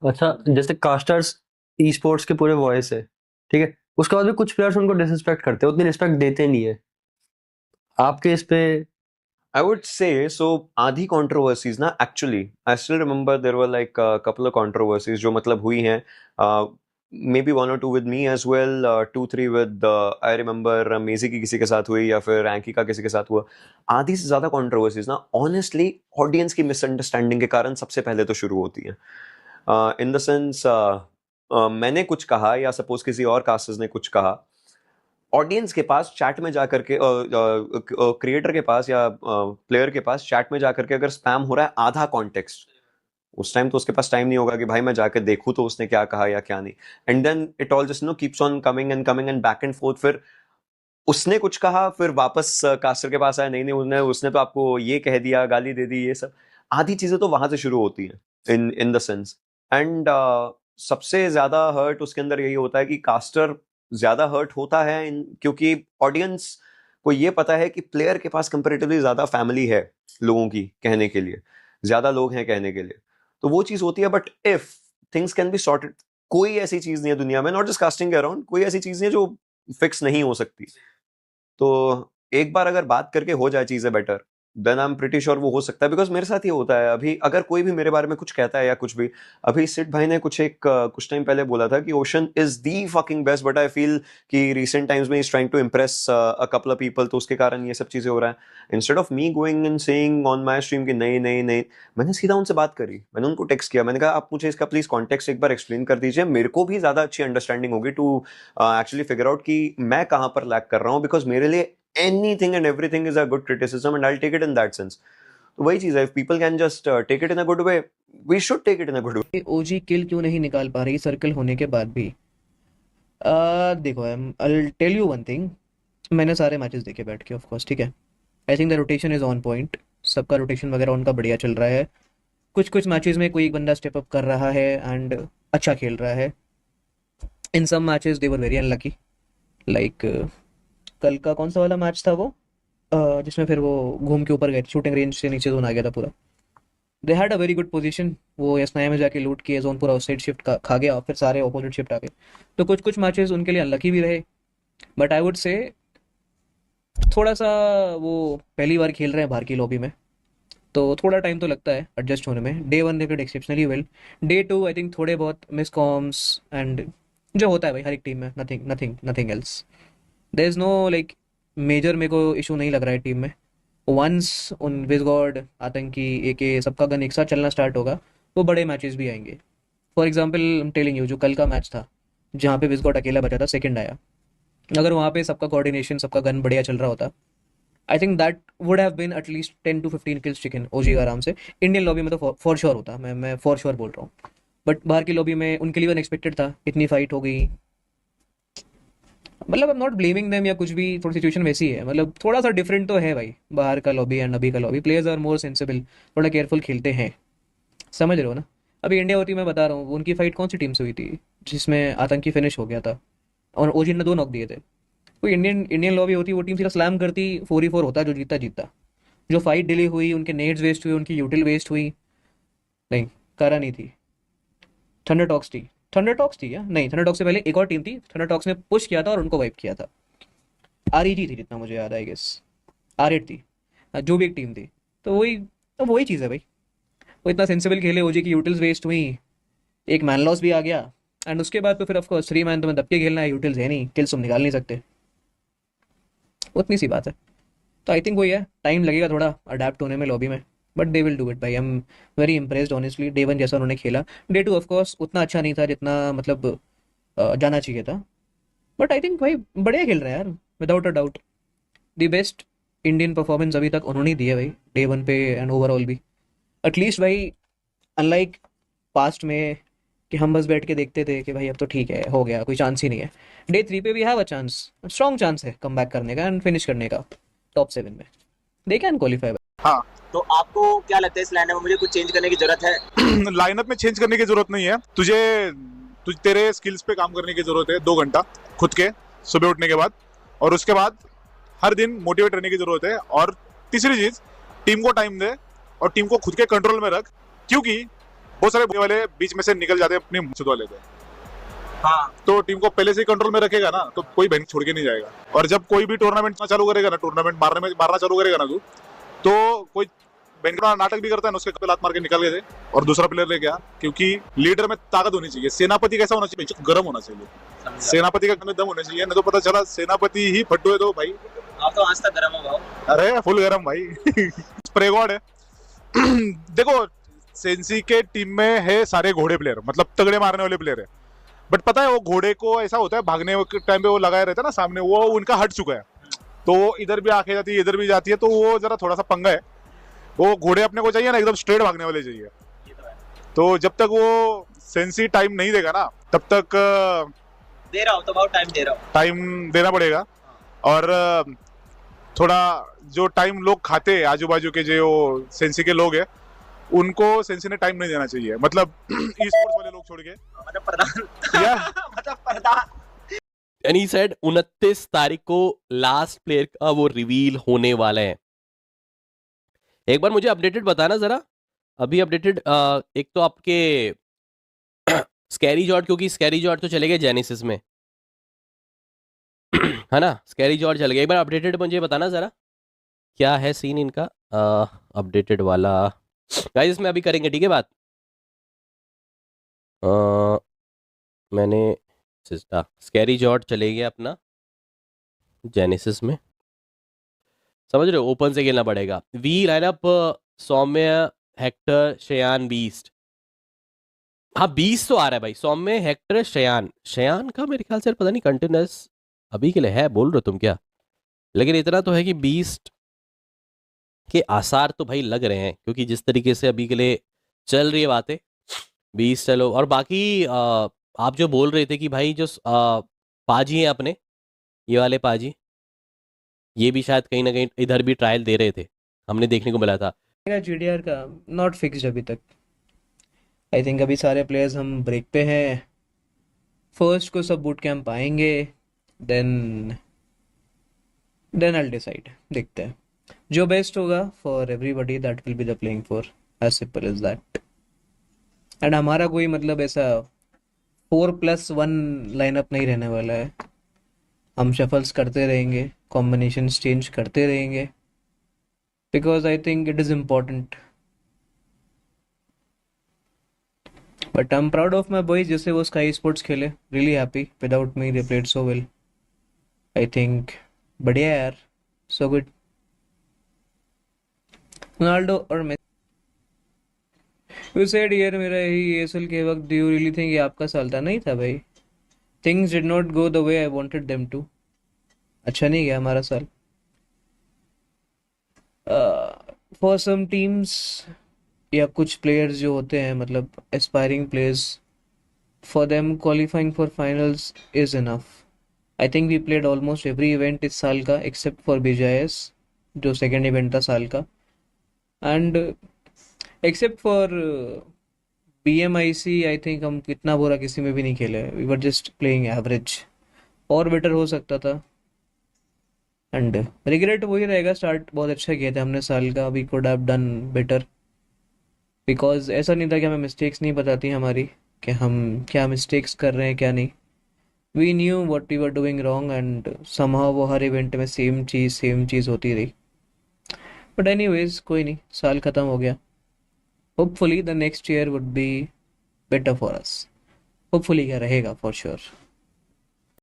अच्छा, जैसे casters e sports के पूरे वॉइस है, ठीक है, उसके बाद भी कुछ प्लेयर्स उनको डिसरिस्पेक्ट करते हैं, उतनी रिस्पेक्ट देते नहीं है। आपके इस पे। I would say so. आधी controversies ना, actually I still remember there were like a couple of controversies जो मतलब हुई हैं. Maybe one or two with me as well, two three with I remember Messi की किसी के साथ हुई या फिर रैंकी का किसी के साथ हुआ. आधी से ज्यादा controversies ना honestly ऑडियंस की मिसअंडरस्टैंडिंग के कारण सबसे पहले तो शुरू होती हैं. इन द सेंस मैंने कुछ कहा या सपोज किसी और कास्टर्स ने कुछ कहा, ऑडियंस के पास चैट में जाकर के क्रिएटर के पास या प्लेयर के पास चैट में जाकर के अगर स्पैम हो रहा है आधा कॉन्टेक्स्ट, उस टाइम तो उसके पास टाइम नहीं होगा कि भाई मैं जाके देखूं तो उसने क्या कहा या क्या नहीं. And then it all just keeps on coming and back and forth. फिर उसने कुछ कहा, फिर वापस कास्टर के पास आया, नहीं नहीं उसने उसने तो आपको ये कह दिया, गाली दे दी, ये सब. आधी चीजें तो वहां से शुरू होती हैं इन द सेंस. एंड सबसे ज्यादा हर्ट उसके अंदर यही होता है कि कास्टर ज्यादा हर्ट होता है क्योंकि ऑडियंस को ये पता है कि प्लेयर के पास कंपेरेटिवली ज्यादा फैमिली है लोगों की कहने के लिए, ज्यादा लोग हैं कहने के लिए, तो वो चीज होती है. But if things can be sorted, कोई ऐसी चीज नहीं है दुनिया में, नॉट जस्ट कास्टिंग अराउंड, कोई ऐसी चीज नहीं है जो फिक्स नहीं हो सकती. तो एक बार अगर बात करके हो जाए चीजें better, then I am pretty sure वो हो सकता है. बिकॉज मेरे साथ ये होता है अभी, अगर कोई भी मेरे बारे में कुछ कहता है या कुछ भी. अभी सिड भाई ने कुछ टाइम पहले बोला था कि Ocean is the fucking best, but I feel कि रिसेंट टाइम्स में is trying to impress a couple of people, तो उसके कारण ये सब चीजें हो रहा है. Instead of me going and saying on my stream कि नहीं नहीं नहीं, मैंने सीधा उनसे बात करी, मैंने उनको टेक्स्ट किया, मैंने कहा आप मुझे इसका प्लीज कॉन्टेक्स्ट एक बार एक्सप्लेन कर दीजिए, मेरे को भी ज्यादा अच्छी अंडरस्टैंडिंग होगी टू एक्चुअली फिगर आउट कि मैं कहाँ पर लैक कर रहा हूँ. बिकॉज मेरे लिए anything and everything is a good criticism and I'll take it in that sense. तो वही चीज है, if people can just take it in a good way, we should take it in a good way. ओजी किल क्यों नहीं निकाल पा रही circle होने के बाद भी? देखो, I tell you one thing. मैंने सारे मैचेस देखे बैठ के, ऑफ कोर्स, ठीक है। I think the rotation is on point. सबका रोटेशन वगैरह उनका बढ़िया चल रहा है। कुछ कुछ मैचेस में कोई एक बंदा स्टेप अप कर रहा है एंड अच्छा खेल रहा है। In some matches they were very unlucky. Like कल का कौन सा वाला मैच था वो, जिसमें फिर वो घूम के ऊपर गए, शूटिंग रेंज से नीचे जोन आ गया था पूरा। They had a very good position, वो एस में जाके लूट किए, जोन पूरा उस साइड शिफ्ट खा गया और फिर सारे ऑपोजिट शिफ्ट आ गए। तो कुछ कुछ मैचेस उनके लिए अनलकी भी रहे। बट आई वुड से थोड़ा सा वो पहली बार खेल रहे हैं बाहर की लॉबी में, तो थोड़ा टाइम तो लगता है एडजस्ट होने में। Day one they did exceptionally well. Day two I think थोड़े बहुत मिस कॉम्स एंड जो होता है भाई हर एक टीम में, nothing nothing nothing else. There is no like major, मेरे को इशू नहीं लग रहा है टीम में। वंस उन विजगॉड, आतंकी, एके सबका गन एक साथ चलना स्टार्ट होगा, वो बड़े मैचेस भी आएंगे। For example I am telling you, जो कल का मैच था जहाँ पे विजगॉड अकेला बचा था, सेकंड आया, अगर वहाँ पे सबका कोऑर्डिनेशन, सबका गन बढ़िया चल रहा होता, I think that would have been at least 10 to 15 kills chicken OG आराम से। इंडियन लॉबी में तो फॉर श्योर होता, मैं फॉर श्योर बोल रहा हूँ। बट बाहर की लॉबी में उनके लिए अनएक्सपेक्टेड था, इतनी फाइट हो गई। मतलब I am not blaming them या कुछ भी, थोड़ी सिचुएशन वैसी है, मतलब थोड़ा सा डिफरेंट तो है भाई बाहर का लॉबी एंड अभी का lobby. Players are more sensible, थोड़ा केयरफुल खेलते हैं, समझ रहे हो ना। अभी इंडिया होती, मैं बता रहा हूँ, उनकी फाइट कौन सी टीम से हुई थी जिसमें आतंकी फिनिश हो गया था और ओजी ने 2 नॉक दिए थे। कोई इंडियन इंडियन लॉबी होती, वो टीम सीधा स्लैम करती, 4-4 होता, जो जीता जीता। जो फाइट डिले हुई, उनके नेट्स वेस्ट हुए, उनकी यूटिल वेस्ट हुई, नहीं, करा नहीं थी। थंडर टॉक्स थी, थंडर टॉक्स थी या नहीं, थंडर टॉक्स से पहले एक और टीम थी, थंडर टॉक्स ने पुश किया था और उनको वाइप किया था। आरईजी थी जितना मुझे याद है, आई गेस आर8 थी। जो भी एक टीम थी, तो वही चीज़ है भाई। वो इतना सेंसिबल खेले, ओजी की यूटिल्स वेस्ट हुई, एक मैन लॉस भी आ गया, एंड उसके बाद तो फिर ऑफकोर्स 3 मैन तो मैं दब के खेलना है, यूटिल्स है नहीं, किल्स तुम निकाल नहीं सकते, उतनी सी बात है। तो आई थिंक वही है, टाइम लगेगा थोड़ा अडेप्ट होने में लॉबी में, but they will do it भाई। I am very impressed honestly, day one जैसा उन्होंने खेला। डे टू ऑफकोर्स उतना अच्छा नहीं था जितना मतलब जाना चाहिए था, बट आई थिंक भाई बढ़िया खेल रहे हैं यार, without a doubt. The best Indian performance अभी तक उन्होंने ही दी है भाई, डे वन पे एंड ओवरऑल भी। एटलीस्ट भाई, अनलाइक पास्ट में कि हम बस बैठ के देखते थे कि भाई अब तो ठीक है, हो गया, कोई चांस ही नहीं है। डे थ्री पे भी have a chance, strong chance है कम बैक करने का एंड फिनिश करने का टॉप 7 में। They can qualify. हाँ। तो आपको क्या लगता है इस लाइनअप में मुझे कुछ चेंज करने की जरूरत है? लाइनअप में चेंज करने की जरूरत नहीं है तुझे। तेरे स्किल्स पे काम करने की जरूरत है 2 घंटा खुद के, सुबह उठने के बाद, और उसके बाद हर दिन मोटिवेट रहने की जरूरत है। और तीसरी चीज, टीम को टाइम दे और टीम को खुद के कंट्रोल में रख, क्योंकि बहुत सारे वाले बीच में से निकल जाते हैं अपनी मुझसे वाले थे, हाँ तो टीम को पहले से ही कंट्रोल में रखेगा ना, तो कोई बैंक छोड़ के नहीं जाएगा। और जब कोई भी टूर्नामेंट चालू करेगा ना, टूर्नामेंट मारना चालू करेगा ना तू, तो कोई बैंक का नाटक भी करता है ना, उसके कपड़े लात मार के निकल गए थे और दूसरा प्लेयर लेके आ, क्योंकि लीडर में ताकत होनी चाहिए। सेनापति कैसा होना चाहिए? गर्म होना चाहिए। समझा। सेनापति का में दम होना चाहिए, नहीं तो पता चला सेनापति ही फट्टू है तो भाई, आप तो आज तक गर्म हो भाव। अरे फुल गरम भाई। स्प्रे गॉड है। देखो सेंसी के टीम में है सारे घोड़े प्लेयर, मतलब तगड़े मारने वाले प्लेयर है, बट पता है वो घोड़े को ऐसा होता है, भागने के टाइम पे वो लगाए रहता है ना सामने, वो उनका हट चुका है, तो इधर भी आंखें जाती है इधर भी जाती है, तो वो जरा थोड़ा सा पंगा है। वो घोड़े अपने को चाहिए ना एकदम स्ट्रेट भागने वाले चाहिए, ये तो है। तो जब तक वो सेंसी टाइम नहीं देगा ना, तब तक दे रहा हूँ तो बहुत टाइम दे रहा हूँ। टाइम देना पड़ेगा। और थोड़ा जो टाइम लोग खाते हैं आजू बाजू के जो सेंसी के लोग हैं, उनको सेंसी ने टाइम नहीं देना चाहिए, मतलब ई स्पोर्ट्स वाले लोग छोड़ के, मतलब प्रधान या मतलब प्रधान। एंड ही सेड 29 तारीख को लास्ट प्लेयर का वो रिवील होने वाला है। एक बार मुझे अपडेटेड बताना जरा, अभी अपडेटेड एक तो आपके स्कैरी जॉर्ज, क्योंकि स्कैरी जॉर्ज तो चले गए जेनेसिस में, है ना, स्कैरी जॉर्ज चले गए। एक बार अपडेटेड मुझे बताना जरा क्या है सीन इनका, अपडेटेड वाला गाइस इसमें अभी करेंगे, ठीक है बात। मैंने स्कैरी जॉर्ज चले गया अपना जेनेसिस में, समझ रहे हो, ओपन से खेलना पड़ेगा। We lineup Saumya, Hector, Shreyan, beast. हाँ बीस्ट तो आ रहा है भाई, सौम्य, हेक्टर, श्रेयान का मेरे ख्याल से पता नहीं कंटिन्यूस अभी के लिए है, बोल रहे हो तुम क्या, लेकिन इतना तो है कि बीस्ट के आसार तो भाई लग रहे हैं, क्योंकि जिस तरीके से अभी के लिए चल रही है बातें, 20 चलो। और बाकी आप जो बोल रहे थे कि भाई जो पाजी हैं अपने, ये वाले पाजी, ये भी शायद कहीं ना कहीं इधर भी ट्रायल दे रहे थे, हमने देखने को मिला था। मेरा जीडीआर का नॉट फिक्स्ड अभी तक। आई थिंक अभी सारे प्लेयर्स हम ब्रेक पे हैं, फर्स्ट को सब बूट कैंप आएंगे, देन आई डिसाइड, देखते हैं जो बेस्ट होगा for everybody, that will be the playing for, as simple as that. And हमारा कोई मतलब ऐसा 4+1 लाइनअप नहीं रहने वाला है, हम शफल्स करते रहेंगे, कॉम्बिनेशंस चेंज करते रहेंगे, because I think it is important. But I am proud of my boys, जैसे वो स्काई स्पोर्ट्स खेले, really happy, without me they played so well. I think बढ़िया यार, सो गुड। रोनाल्डो और मेसी, यू सेड यार मेरा ही ASL के वक्त, डू यू रियली थिंक ये आपका साल था? नहीं था भाई, things did not go the way I wanted them to, अच्छा नहीं गया हमारा साल। फॉर सम टीम्स या कुछ प्लेयर्स जो होते हैं, मतलब aspiring players, for them qualifying for finals is enough. I think we played almost every event इस साल का, एक्सेप्ट फॉर बीजीआईएस जो सेकेंड इवेंट था साल का, and except for BMIC I think हम इतना बुरा किसी में भी नहीं खेले, we were just playing average, और बेटर हो सकता था। एंड रिग्रेट वही रहेगा, स्टार्ट बहुत अच्छा किया था हमने साल का, we could have done better, because ऐसा नहीं था कि हमें मिस्टेक्स नहीं बताती हमारी, कि हम क्या मिस्टेक्स कर रहे हैं क्या नहीं। We knew what we were doing wrong, and somehow वो हर इवेंट में सेम चीज़ होती रही। बट एनीवेज कोई नहीं, साल ख़त्म हो गया। Hopefully the next year would be better for us, hopefully क्या रहेगा फॉर श्योर।